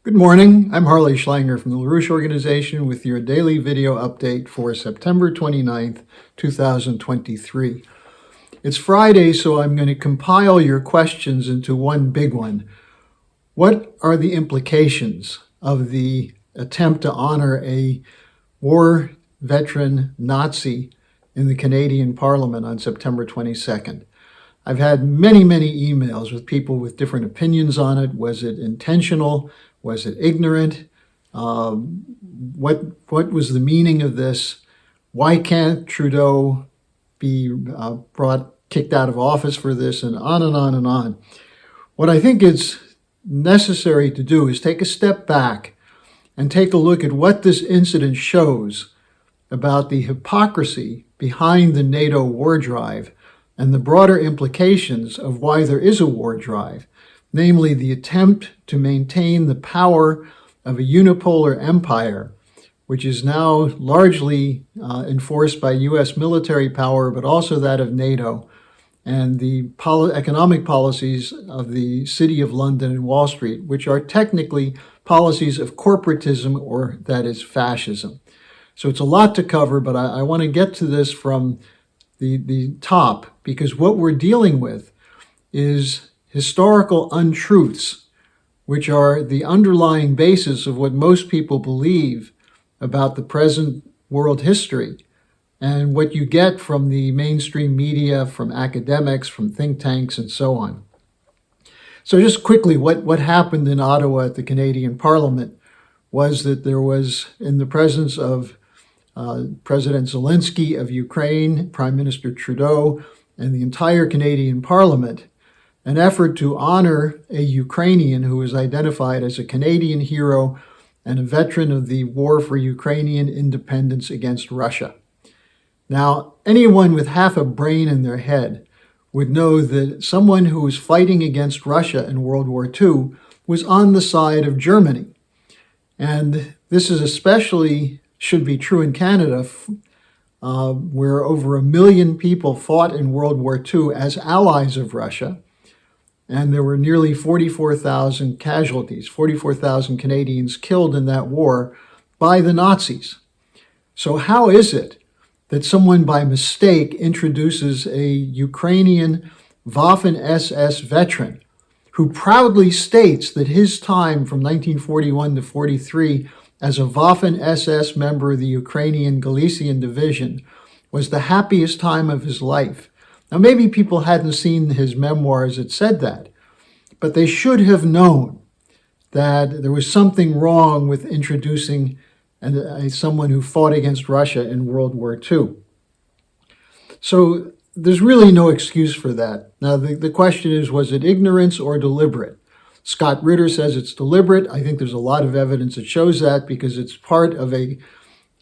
Good morning. I'm Harley Schlanger from the LaRouche organization with your daily video update for September 29th, 2023. It's Friday, so I'm going to compile your questions into one big one. What are the implications of the attempt to honor a war veteran Nazi in the Canadian Parliament on September 22nd? I've had many emails with people with different opinions on it. Was it intentional? Was it ignorant? What was the meaning of this? Why can't Trudeau be kicked out of office for this? And on and on and on. What I think is necessary to do is take a step back and take a look at what this incident shows about the hypocrisy behind the NATO war drive and the broader implications of why there is a war drive, namely the attempt to maintain the power of a unipolar empire, which is now largely enforced by U.S. military power, but also that of NATO, and the economic policies of the City of London and Wall Street, which are technically policies of corporatism, or that is fascism. So it's a lot to cover, but I want to get to this from the top, because what we're dealing with is historical untruths, which are the underlying basis of what most people believe about the present world history and what you get from the mainstream media, from academics, from think tanks, and so on. So just quickly, what happened in Ottawa at the Canadian Parliament was that there was, in the presence of President Zelensky of Ukraine, Prime Minister Trudeau, and the entire Canadian Parliament, an effort to honor a Ukrainian who was identified as a Canadian hero and a veteran of the war for Ukrainian independence against Russia. Now, anyone with half a brain in their head would know that someone who was fighting against Russia in World War II was on the side of Germany. And this is especially should be true in Canada, where over 1 million people fought in World War II as allies of Russia, and there were nearly 44,000 casualties, 44,000 Canadians killed in that war by the Nazis. So how is it that someone by mistake introduces a Ukrainian Waffen-SS veteran who proudly states that his time from 1941 to 43 as a Waffen-SS member of the Ukrainian Galician Division was the happiest time of his life? Now, maybe people hadn't seen his memoirs that said that, but they should have known that there was something wrong with introducing someone who fought against Russia in World War II. So there's really no excuse for that. Now, the question is, was it ignorance or deliberate? Scott Ritter says it's deliberate. I think there's a lot of evidence that shows that, because it's part of a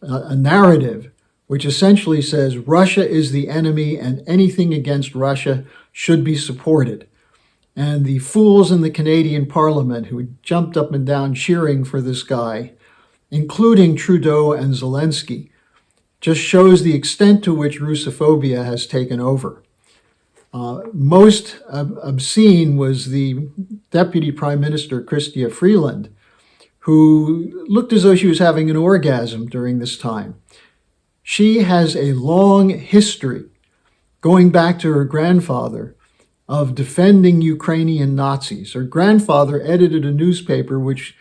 narrative which essentially says Russia is the enemy and anything against Russia should be supported. And the fools in the Canadian Parliament who jumped up and down cheering for this guy, including Trudeau and Zelensky, just shows the extent to which Russophobia has taken over. Most obscene was the Deputy Prime Minister, Chrystia Freeland, who looked as though she was having an orgasm during this time. She has a long history, going back to her grandfather, of defending Ukrainian Nazis. Her grandfather edited a newspaper which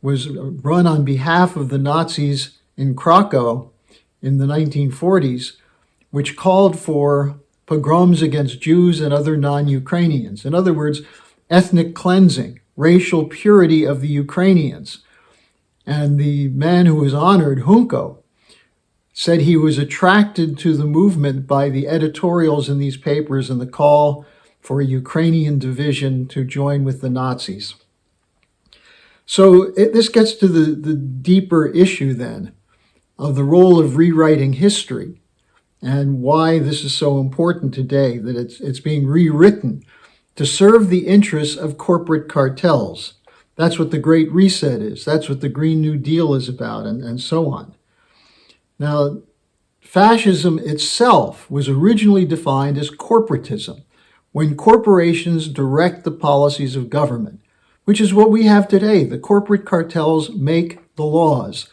was run on behalf of the Nazis in Krakow in the 1940s, which called for pogroms against Jews and other non-Ukrainians. In other words, ethnic cleansing, racial purity of the Ukrainians. And the man who was honored, Hunko, said he was attracted to the movement by the editorials in these papers and the call for a Ukrainian division to join with the Nazis. So this gets to the deeper issue then of the role of rewriting history, and why this is so important today, that it's being rewritten to serve the interests of corporate cartels. That's what the Great Reset is. That's what the Green New Deal is about, and so on. Now, fascism itself was originally defined as corporatism, when corporations direct the policies of government. which is what we have today. The corporate cartels make the laws,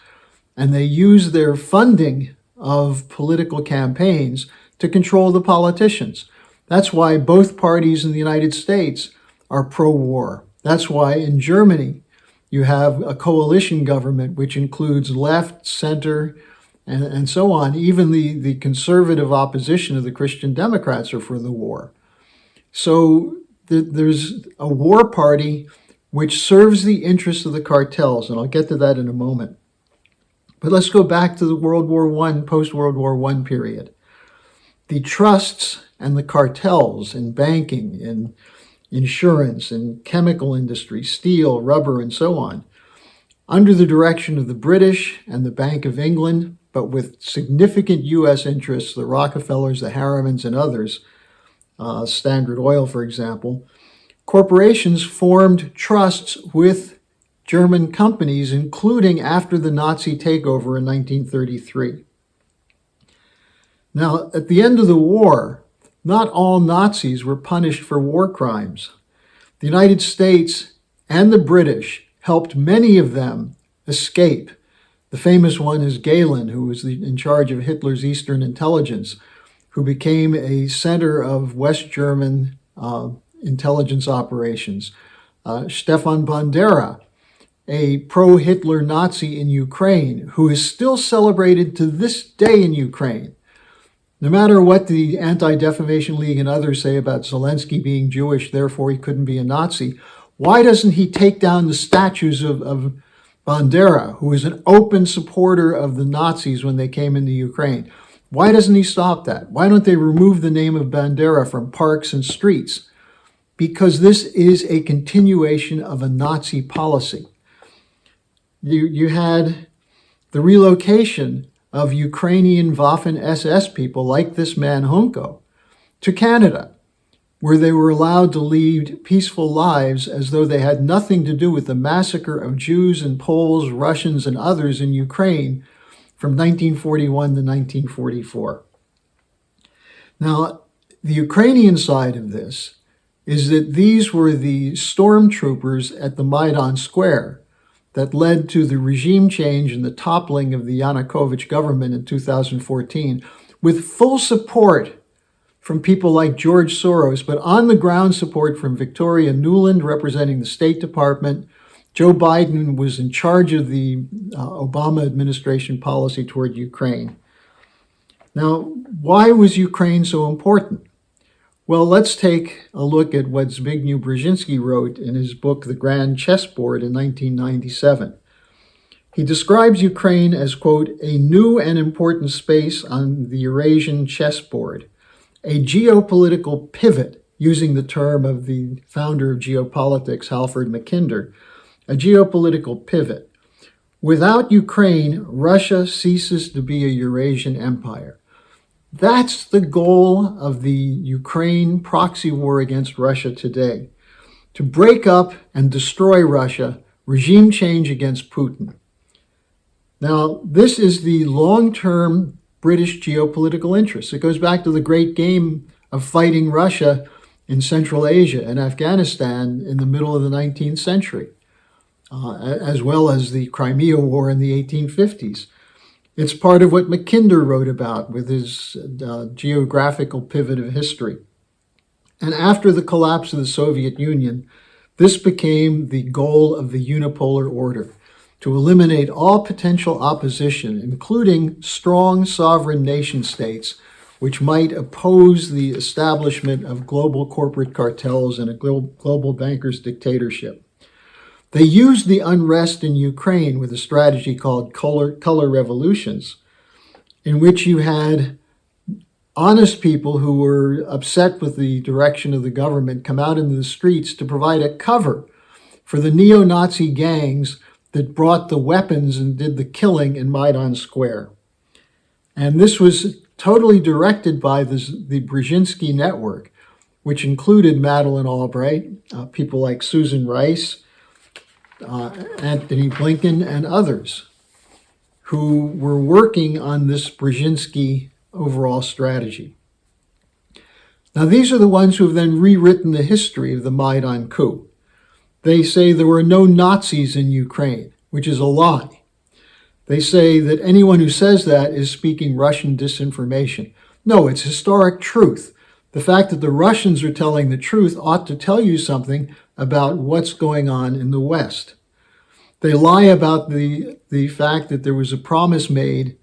and they use their funding of political campaigns to control the politicians. That's why both parties in the United States are pro-war. That's why in Germany you have a coalition government which includes left, center, and so on. Even the conservative opposition of the Christian Democrats are for the war. So there's a war party which serves the interests of the cartels, and I'll get to that in a moment. But let's go back to the World War I, post-World War I period. The trusts and the cartels in banking, in insurance, in chemical industry, steel, rubber, and so on, under the direction of the British and the Bank of England, but with significant U.S. interests, the Rockefellers, the Harrimans, and others, Standard Oil, for example, corporations formed trusts with German companies, including after the Nazi takeover in 1933. Now, at the end of the war, not all Nazis were punished for war crimes. The United States and the British helped many of them escape. The famous one is Gehlen, who was in charge of Hitler's Eastern intelligence, who became a center of West German intelligence operations. Stefan Bandera, a pro-Hitler Nazi in Ukraine, who is still celebrated to this day in Ukraine. No matter what the Anti-Defamation League and others say about Zelensky being Jewish, therefore he couldn't be a Nazi, why doesn't he take down the statues of Bandera, who is an open supporter of the Nazis when they came into Ukraine? Why doesn't he stop that? Why don't they remove the name of Bandera from parks and streets? Because this is a continuation of a Nazi policy. You had the relocation of Ukrainian Waffen-SS people like this man Hunko to Canada, where they were allowed to lead peaceful lives as though they had nothing to do with the massacre of Jews and Poles, Russians, and others in Ukraine from 1941 to 1944. Now, the Ukrainian side of this is that these were the stormtroopers at the Maidan Square that led to the regime change and the toppling of the Yanukovych government in 2014, with full support from people like George Soros, but on the ground support from Victoria Nuland, representing the State Department. Joe Biden was in charge of the Obama administration policy toward Ukraine. Now, why was Ukraine so important? Well, let's take a look at what Zbigniew Brzezinski wrote in his book, The Grand Chessboard, in 1997. He describes Ukraine as, quote, a new and important space on the Eurasian chessboard, a geopolitical pivot, using the term of the founder of geopolitics, Halford Mackinder, a geopolitical pivot. Without Ukraine, Russia ceases to be a Eurasian empire. That's the goal of the Ukraine proxy war against Russia today, to break up and destroy Russia, regime change against Putin. Now, this is the long-term British geopolitical interest. It goes back to the great game of fighting Russia in Central Asia and Afghanistan in the middle of the 19th century, as well as the Crimea War in the 1850s. It's part of what Mackinder wrote about with his geographical pivot of history. And after the collapse of the Soviet Union, this became the goal of the Unipolar Order, to eliminate all potential opposition, including strong sovereign nation states, which might oppose the establishment of global corporate cartels and a global bankers' dictatorship. They used the unrest in Ukraine with a strategy called color revolutions, in which you had honest people who were upset with the direction of the government come out into the streets to provide a cover for the neo-Nazi gangs that brought the weapons and did the killing in Maidan Square. And this was totally directed by the Brzezinski network, which included Madeleine Albright, people like Susan Rice, Anthony Blinken, and others who were working on this Brzezinski overall strategy. Now, these are the ones who have then rewritten the history of the Maidan coup. They say there were no Nazis in Ukraine, which is a lie. They say that anyone who says that is speaking Russian disinformation. No, it's historic truth. The fact that the Russians are telling the truth ought to tell you something about what's going on in the West. They lie about the fact that there was a promise made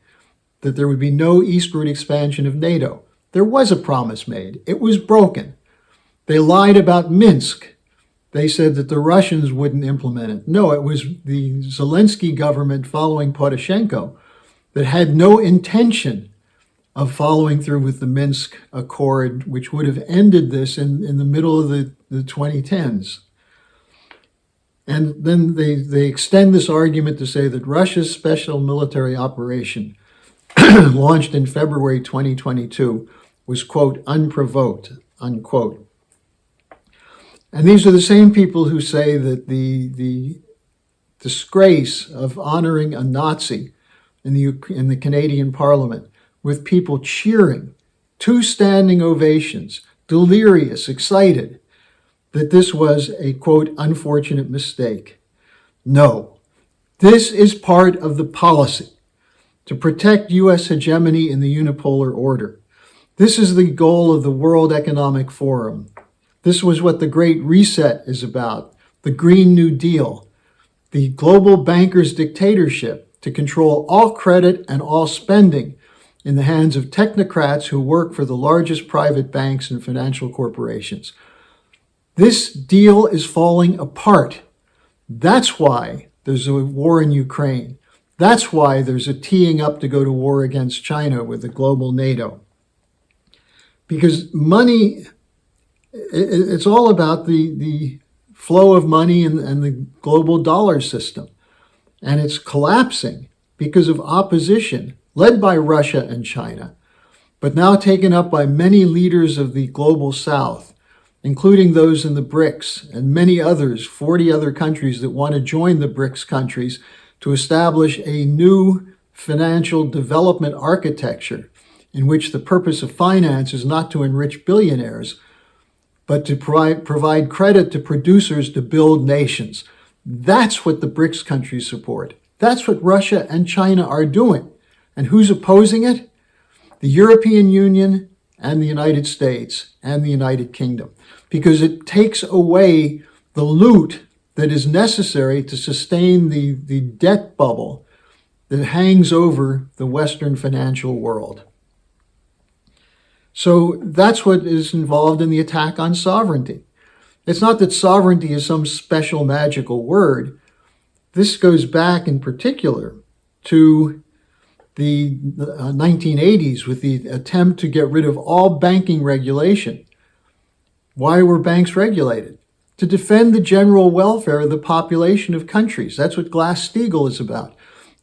that there would be no eastward expansion of NATO. There was a promise made. It was broken. They lied about Minsk. They said that the Russians wouldn't implement it. No, it was the Zelensky government following Poroshenko that had no intention of following through with the Minsk Accord, which would have ended this in the middle of the 2010s. And then they extend this argument to say that Russia's special military operation, launched in February 2022, was, quote, unprovoked, unquote. And these are the same people who say that the disgrace of honoring a Nazi in the Canadian Parliament with people cheering, 2 standing ovations, delirious, excited, that this was a, quote, unfortunate mistake. No, this is part of the policy to protect U.S. hegemony in the Unipolar Order. This is the goal of the World Economic Forum. This was what the Great Reset is about, the Green New Deal, the global bankers' dictatorship to control all credit and all spending in the hands of technocrats who work for the largest private banks and financial corporations. This deal is falling apart. That's why there's a war in Ukraine. That's why there's a teeing up to go to war against China with the global NATO. Because money, it's all about the flow of money and the global dollar system. And it's collapsing because of opposition led by Russia and China, but now taken up by many leaders of the global South, including those in the BRICS and many others, 40 other countries that want to join the BRICS countries to establish a new financial development architecture in which the purpose of finance is not to enrich billionaires, but to provide credit to producers to build nations. That's what the BRICS countries support. That's what Russia and China are doing. And who's opposing it? The European Union and the United States and the United Kingdom, because it takes away the loot that is necessary to sustain the debt bubble that hangs over the Western financial world. So that's what is involved in the attack on sovereignty. It's not that sovereignty is some special magical word. This goes back in particular to the 1980s with the attempt to get rid of all banking regulation. Why were banks regulated? To defend the general welfare of the population of countries. That's what Glass-Steagall is about.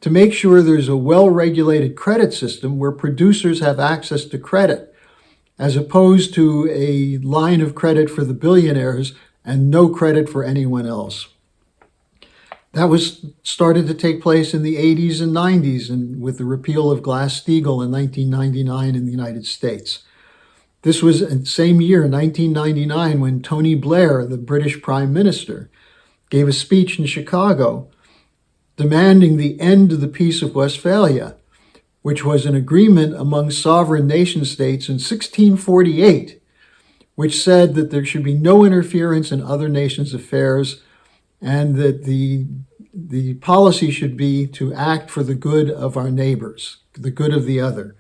To make sure there's a well-regulated credit system where producers have access to credit, as opposed to a line of credit for the billionaires and no credit for anyone else. That was started to take place in the 80s and 90s, and with the repeal of Glass-Steagall in 1999 in the United States. This was the same year, 1999, when Tony Blair, the British Prime Minister, gave a speech in Chicago demanding the end of the Peace of Westphalia, which was an agreement among sovereign nation states in 1648, which said that there should be no interference in other nations' affairs and that the policy should be to act for the good of our neighbors, the good of the other,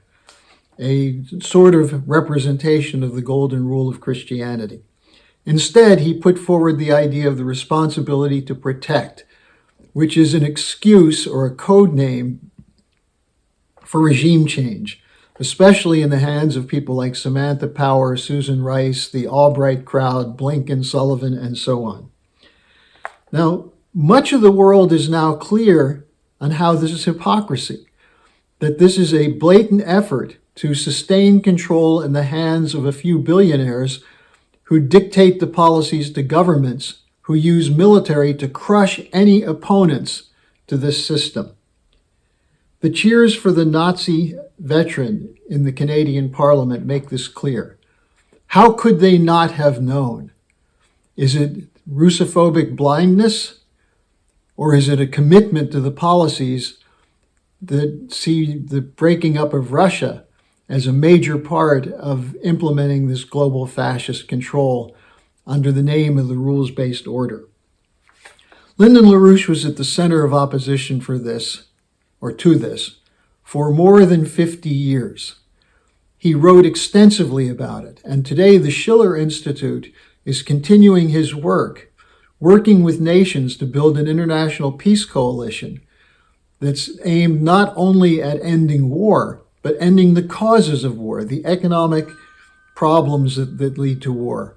a sort of representation of the golden rule of Christianity. Instead, he put forward the idea of the responsibility to protect, which is an excuse or a code name for regime change, especially in the hands of people like Samantha Power, Susan Rice, the Albright crowd, Blinken, Sullivan, and so on. Now, much of the world is now clear on how this is hypocrisy, that this is a blatant effort to sustain control in the hands of a few billionaires who dictate the policies to governments who use military to crush any opponents to this system. The cheers for the Nazi veteran in the Canadian Parliament make this clear. How could they not have known? Is it Russophobic blindness? Or is it a commitment to the policies that see the breaking up of Russia as a major part of implementing this global fascist control under the name of the rules-based order? Lyndon LaRouche was at the center of opposition for this, or to this, for more than 50 years. He wrote extensively about it, and today the Schiller Institute is continuing his work, working with nations to build an international peace coalition that's aimed not only at ending war, but ending the causes of war, the economic problems that lead to war.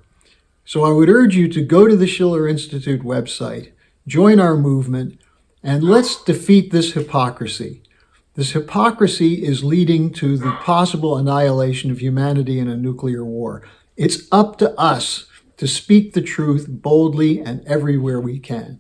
So I would urge you to go to the Schiller Institute website, join our movement, and let's defeat this hypocrisy. This hypocrisy is leading to the possible annihilation of humanity in a nuclear war. It's up to us to speak the truth boldly and everywhere we can.